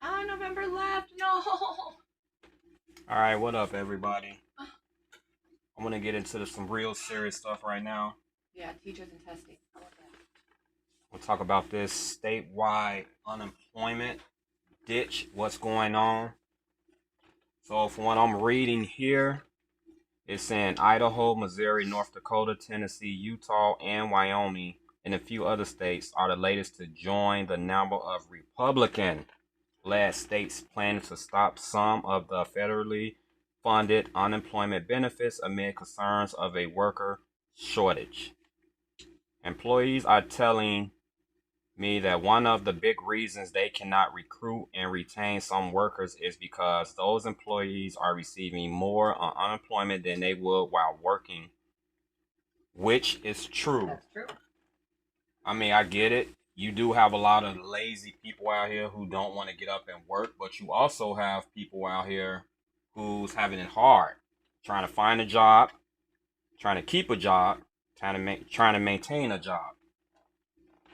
Ah, November left. No. All right, what up, everybody? I'm gonna get into some real serious stuff right now. Yeah, teachers and testing. How about We'll talk about this statewide unemployment ditch, what's going on. So, from what I'm reading here, it's in Idaho, Missouri, North Dakota, Tennessee, Utah, and Wyoming, and a few other states are the latest to join the number of Republican led states planning to stop some of the federally funded unemployment benefits amid concerns of a worker shortage. Employees are telling me that one of the big reasons they cannot recruit and retain some workers is because those employees are receiving more on unemployment than they would while working, which is that? true. That's true. I mean, I get it. You do have a lot of lazy people out here who don't want to get up and work, but you also have people out here who's having it hard, trying to find a job, trying to keep a job, trying to maintain a job.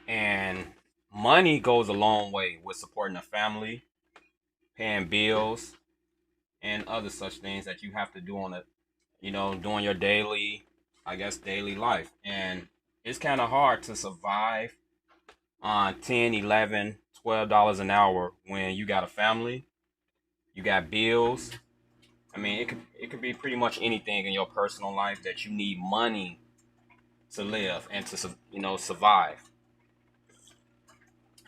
And money goes a long way with supporting a family, paying bills, and other such things that you have to do on a, doing your daily, I guess, daily life. And it's kind of hard to survive on 10, 11, $12 an hour when you got a family, you got bills. I mean, it could be pretty much anything in your personal life that you need money to live and to survive.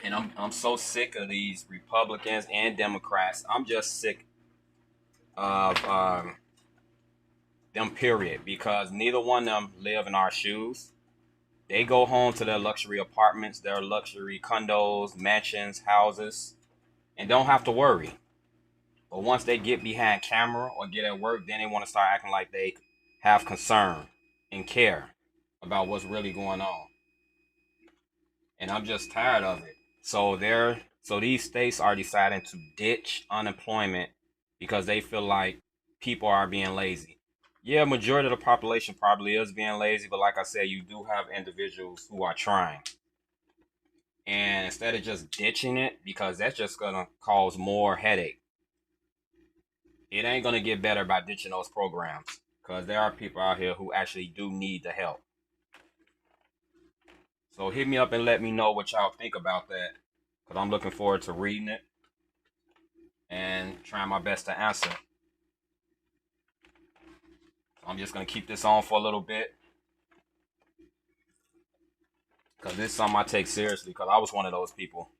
And I'm so sick of these Republicans and Democrats. I'm just sick of them, period, because neither one of them live in our shoes. They go home to their luxury apartments, their luxury condos, mansions, houses, and don't have to worry. But once they get behind camera or get at work, then they want to start acting like they have concern and care about what's really going on. And I'm just tired of it. So these states are deciding to ditch unemployment because they feel like people are being lazy. Yeah, majority of the population probably is being lazy, but like I said, you do have individuals who are trying. And instead of just ditching it, because that's just gonna cause more headache, it ain't gonna get better by ditching those programs. Because there are people out here who actually do need the help. So hit me up and let me know what y'all think about that. Because I'm looking forward to reading it and trying my best to answer. So I'm just gonna keep this on for a little bit. Because this is something I take seriously. Because I was one of those people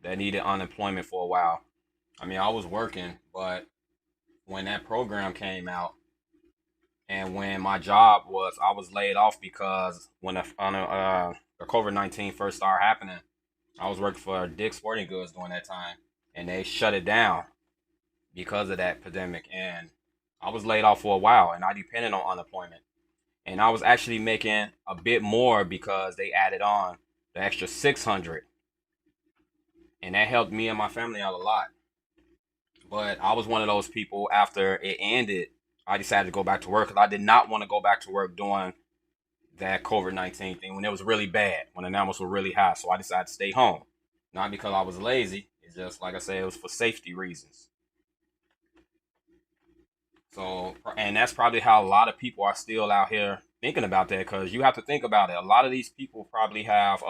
that needed unemployment for a while. I mean, I was working, but when that program came out, and when my job was, I was laid off because when the COVID-19 first started happening, I was working for Dick's Sporting Goods during that time, and they shut it down because of that pandemic. And I was laid off for a while, and I depended on unemployment. And I was actually making a bit more because they added on the extra 600, and that helped me and my family out a lot. But I was one of those people after it ended. I decided to go back to work because I did not want to go back to work doing that COVID-19 thing when it was really bad, when the numbers were really high. So I decided to stay home. Not because I was lazy. It's just, like I said, it was for safety reasons. So, and that's probably how a lot of people are still out here thinking about that, because you have to think about it. A lot of these people probably have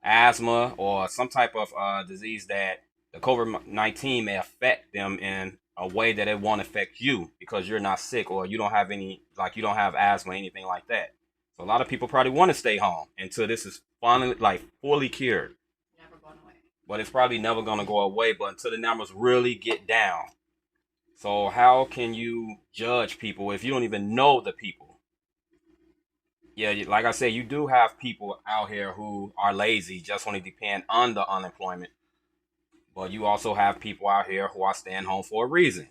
asthma or some type of disease that the COVID-19 may affect them in a way that it won't affect you because you're not sick or you don't have any, like you don't have asthma or anything like that. So a lot of people probably want to stay home until this is finally like fully cured. Never going away. But it's probably never going to go away, but until the numbers really get down. So how can you judge people if you don't even know the people? Yeah, like I said, you do have people out here who are lazy, just want to depend on the unemployment. But you also have people out here who are staying home for a reason.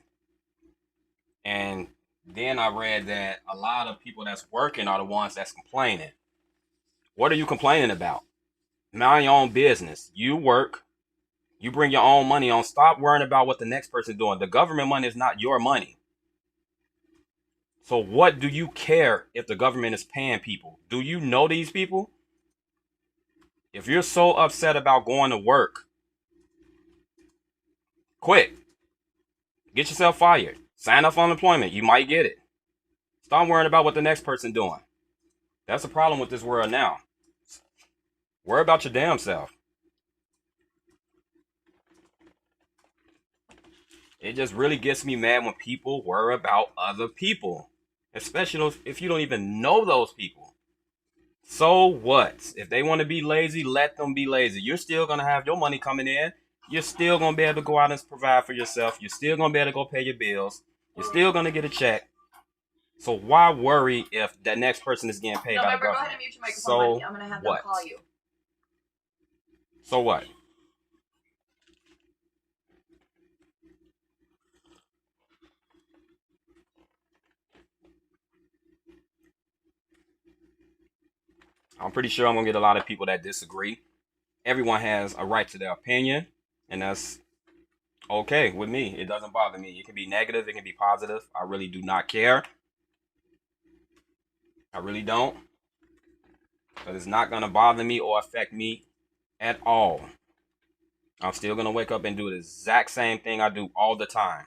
And then I read that a lot of people that's working are the ones that's complaining. What are you complaining about? Mind your own business. You work. You bring your own money on. Stop worrying about what the next person's doing. The government money is not your money. So what do you care if the government is paying people? Do you know these people? If you're so upset about going to work, quit. Get yourself fired. Sign up for unemployment. You might get it. Stop worrying about what the next person doing. That's the problem with this world now. Worry about your damn self. It just really gets me mad when people worry about other people, especially if you don't even know those people. So what? If they want to be lazy, let them be lazy. You're still going to have your money coming in. You're still going to be able to go out and provide for yourself. You're still going to be able to go pay your bills. You're still going to get a check. So why worry if that next person is getting paid by the November, go government? ahead and mute your microphone, So buddy. I'm going to have them call you. So what? I'm pretty sure I'm going to get a lot of people that disagree. Everyone has a right to their opinion, and that's okay with me. It doesn't bother me. It can be negative, it can be positive. I really do not care. I really don't. But it's not going to bother me or affect me at all. I'm still going to wake up and do the exact same thing I do all the time.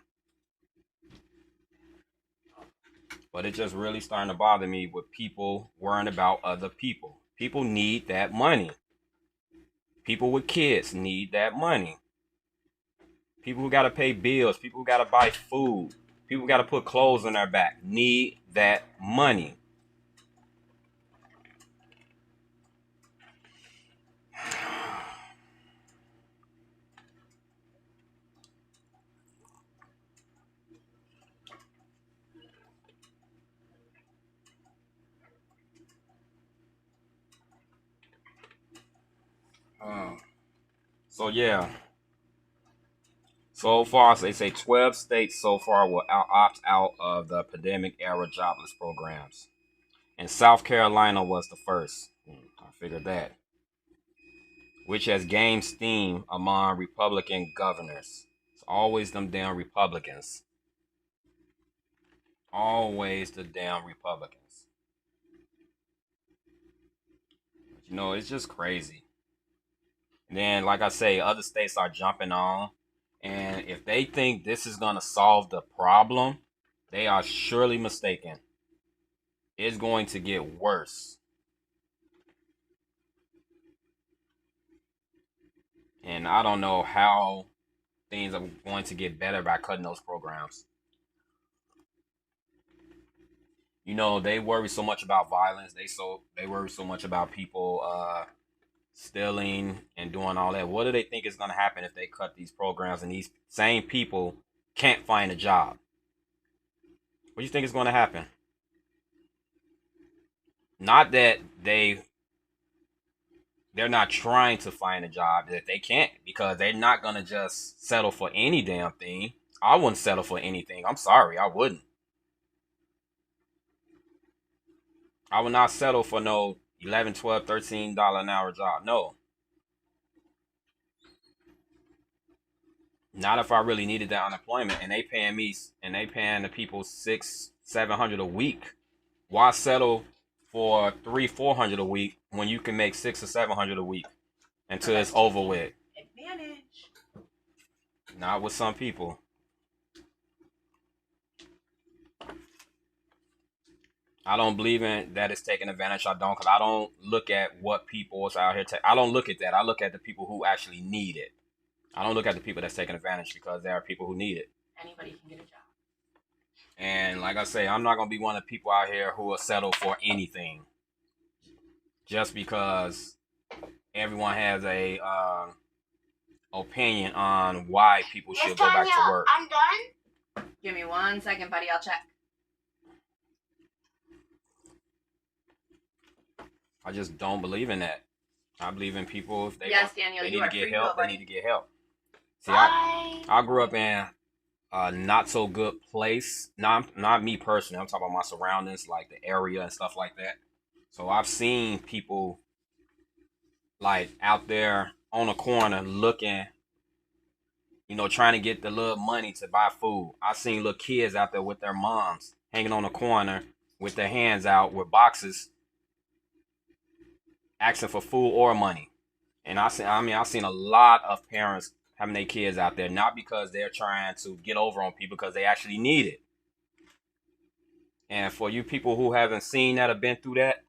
But it's just really starting to bother me with people worrying about other people. People need that money. People with kids need that money. People who got to pay bills, people who got to buy food, people who got to put clothes on their back need that money. So yeah. So far, they say 12 states so far will opt out of the pandemic era jobless programs. And South Carolina was the first. I figured that. Which has gained steam among Republican governors. It's always them damn Republicans. Always the damn Republicans. You know, it's just crazy. And then, like I say, other states are jumping on. And if they think this is going to solve the problem, they are surely mistaken. It's going to get worse. And I don't know how things are going to get better by cutting those programs. You know, they worry so much about violence. They worry so much about people stealing and doing all that. What do they think is going to happen if they cut these programs and these same people can't find a job? What do you think is going to happen? Not that they're not trying to find a job, that they can't, because they're not going to just settle for any damn thing. I wouldn't settle for anything. I'm sorry, I wouldn't. I would not settle for no 11, 12, $13 an hour job. No. Not if I really needed that unemployment and they paying me and they paying the people $600-700 a week. Why settle for $300-400 a week when you can make $600-700 a week until it's over with? Advantage. Not with some people. I don't believe in that it's taking advantage. I don't, because I don't look at what people is out here. I don't look at that. I look at the people who actually need it. I don't look at the people that's taking advantage, because there are people who need it. Anybody can get a job. And like I say, I'm not going to be one of the people out here who will settle for anything just because everyone has a opinion on why people should go back to work. I'm done. Give me 1 second, buddy. I'll check. I just don't believe in that. I believe in people. If they Yes, Daniel, they you need are to free get to go, help. They buddy. need to get help. See, Bye. I grew up in a not so good place. Not me personally. I'm talking about my surroundings, like the area and stuff like that. So I've seen people like out there on the corner looking, trying to get the little money to buy food. I've seen little kids out there with their moms hanging on the corner with their hands out with boxes asking for food or money. And I've seen a lot of parents having their kids out there, not because they're trying to get over on people, because they actually need it. And for you people who haven't seen that or been through that,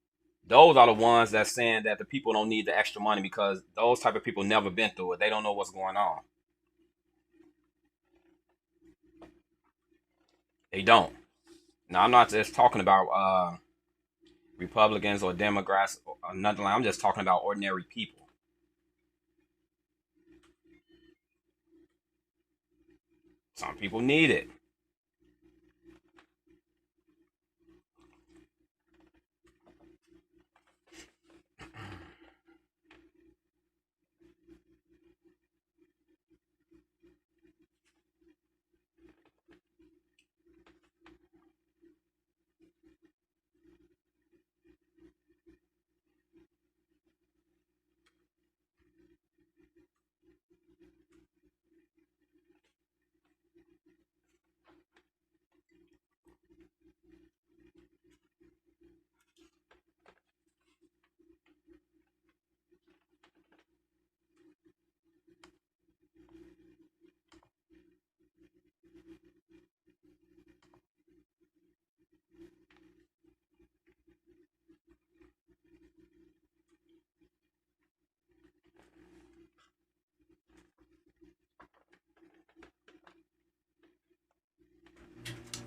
those are the ones that's saying that the people don't need the extra money, because those type of people never been through it. They don't know what's going on. They don't. Now I'm not just talking about Republicans or Democrats or nothing like. I'm just talking about ordinary people. Some people need it.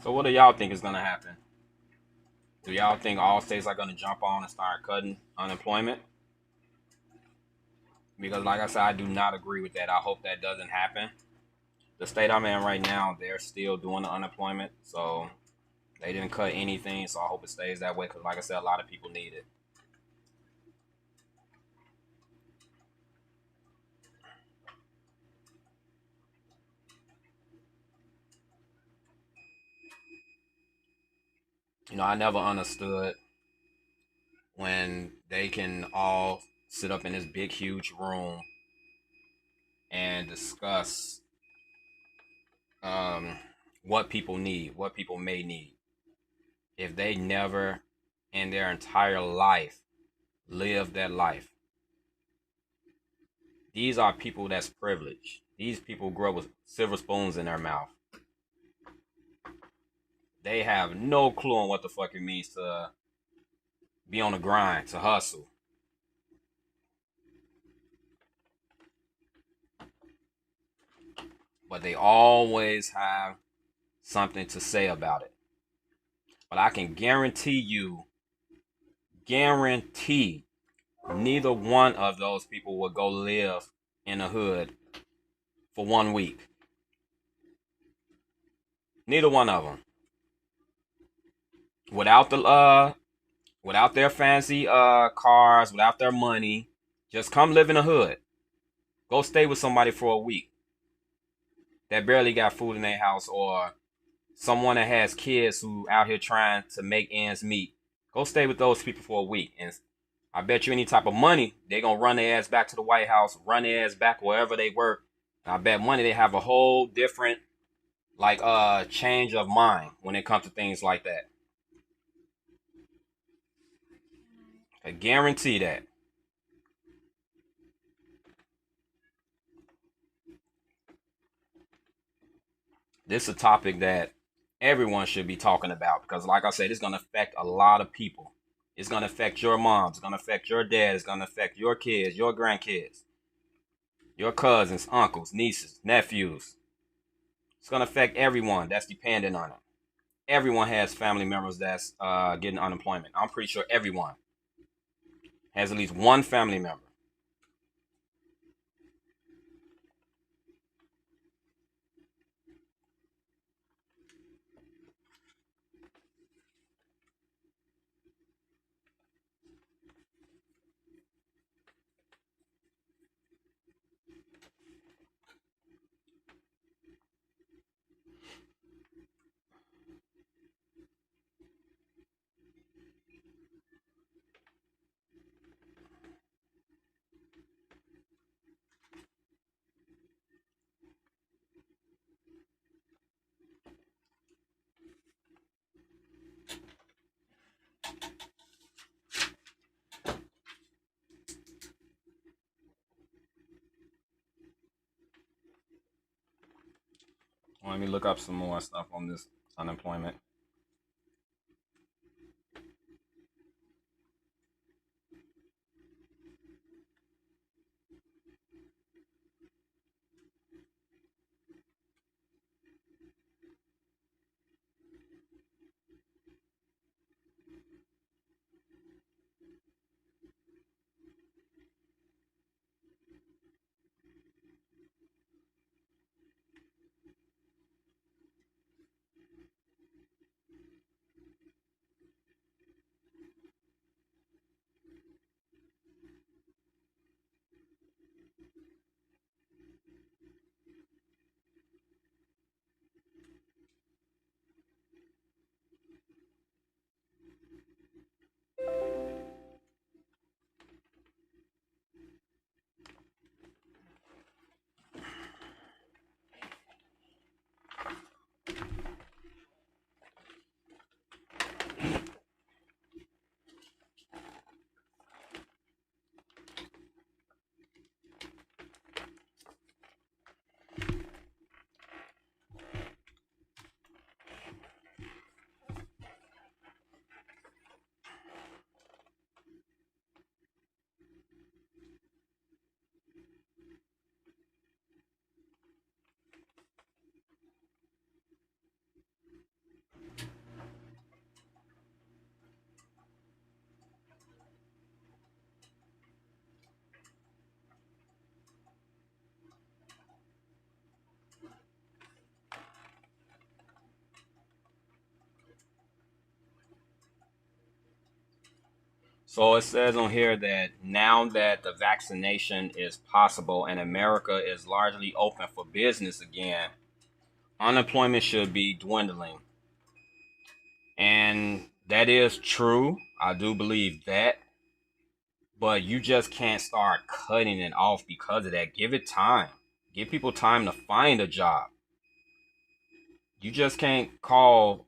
So what do y'all think is gonna happen? Do y'all think all states are gonna jump on and start cutting unemployment? Because like I said, I do not agree with that. I hope that doesn't happen. The state I'm in right now, they're still doing the unemployment, so they didn't cut anything. So I hope it stays that way. Because like I said, a lot of people need it. I never understood when they can all sit up in this big, huge room and discuss um, what people need, what people may need, if they never in their entire life live that life. These are people that's privileged. These people grow up with silver spoons in their mouth. They have no clue on what the fuck it means to be on the grind, to hustle. But they always have something to say about it. But I can guarantee neither one of those people will go live in the hood for 1 week. Neither one of them. Without without their fancy cars, without their money, just come live in the hood. Go stay with somebody for a week that barely got food in their house, or someone that has kids who out here trying to make ends meet. Go stay with those people for a week, and I bet you any type of money they gonna run their ass back to the White House, run their ass back wherever they work. And I bet money they have a whole different change of mind when it comes to things like that. I guarantee that. This is a topic that everyone should be talking about, because like I said, it's gonna affect a lot of people. It's gonna affect your mom, it's gonna affect your dad, it's gonna affect your kids, your grandkids, your cousins, uncles, nieces, nephews. It's gonna affect everyone that's dependent on it. Everyone has family members that's getting unemployment. I'm pretty sure everyone has at least one family member. Let me look up some more stuff on this unemployment. So it says on here that now that the vaccination is possible and America is largely open for business again, unemployment should be dwindling. And that is true. I do believe that. But you just can't start cutting it off because of that. Give it time. Give people time to find a job. You just can't call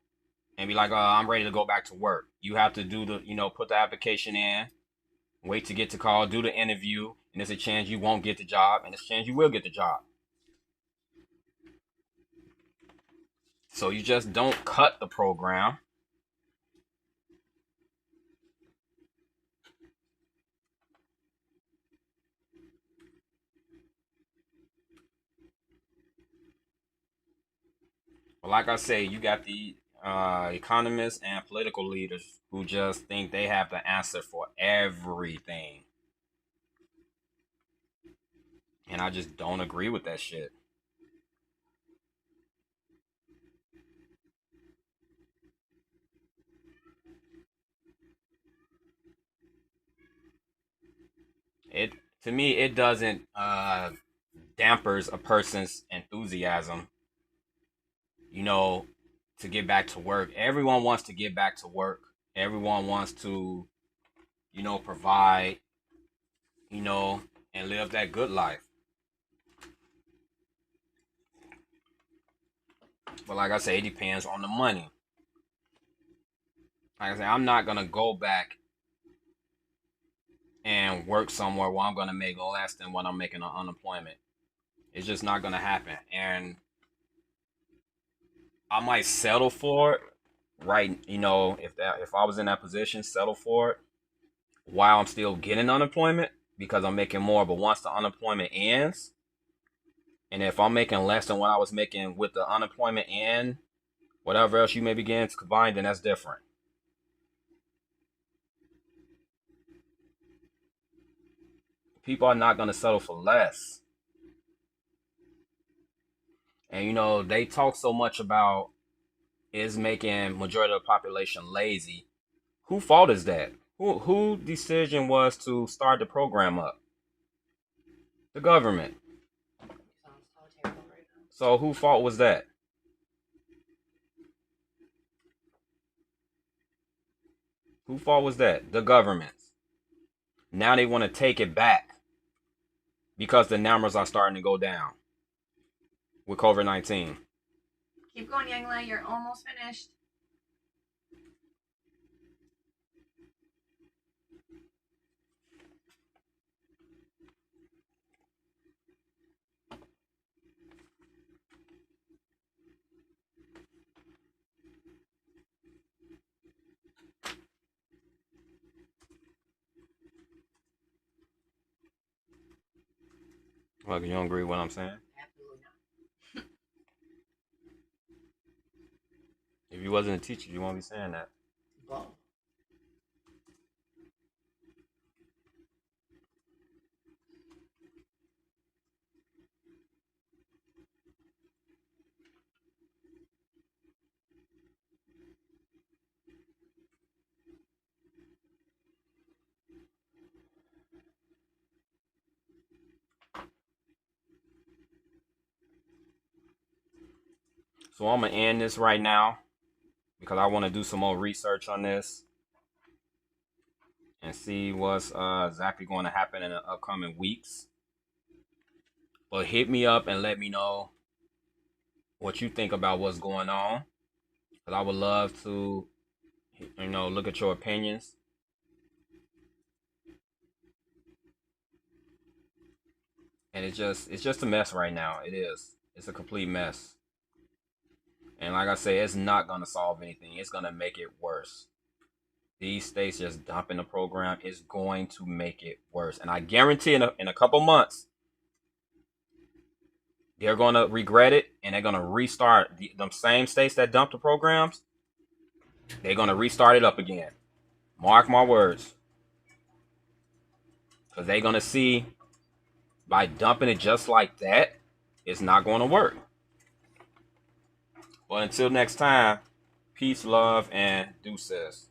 and be like, "Oh, I'm ready to go back to work." You have to do put the application in, wait to get the call, do the interview, and there's a chance you won't get the job, and there's a chance you will get the job. So you just don't cut the program. But like I say, you got the economists and political leaders who just think they have the answer for everything. And I just don't agree with that shit. It to me it doesn't dampers a person's enthusiasm, you know, to get back to work. Everyone wants to get back to work. Everyone wants to, provide, you know, and live that good life. But like I say, it depends on the money. Like I say, I'm not gonna go back and work somewhere where I'm gonna make less than what I'm making on unemployment. It's just not gonna happen. And I might settle for it, right? If I was in that position, settle for it while I'm still getting unemployment because I'm making more. But once the unemployment ends, and if I'm making less than what I was making with the unemployment and whatever else you may begin to combine, then that's different. People are not gonna settle for less. And they talk so much about is making majority of the population lazy. Who fault is that? Who decision was to start the program up? The government. Sounds so terrible right now. So who fault was that? Who fault was that? The government's. Now they want to take it back because the numbers are starting to go down with COVID-19. Keep going, Younglei. You're almost finished. Like, you don't agree with what I'm saying? Absolutely not. If you wasn't a teacher, you won't be saying that. Both. So I'm gonna end this right now because I want to do some more research on this and see what's exactly going to happen in the upcoming weeks. But hit me up and let me know what you think about what's going on, because I would love to, look at your opinions. And it's just a mess right now. It is. It's a complete mess. And like I say, it's not gonna solve anything. It's gonna make it worse. These states just dumping the program is going to make it worse. And I guarantee in a couple months, they're gonna regret it and they're gonna restart them same states that dumped the programs. They're gonna restart it up again. Mark my words. Because they're gonna see by dumping it just like that, it's not gonna work. But until next time, peace, love, and deuces.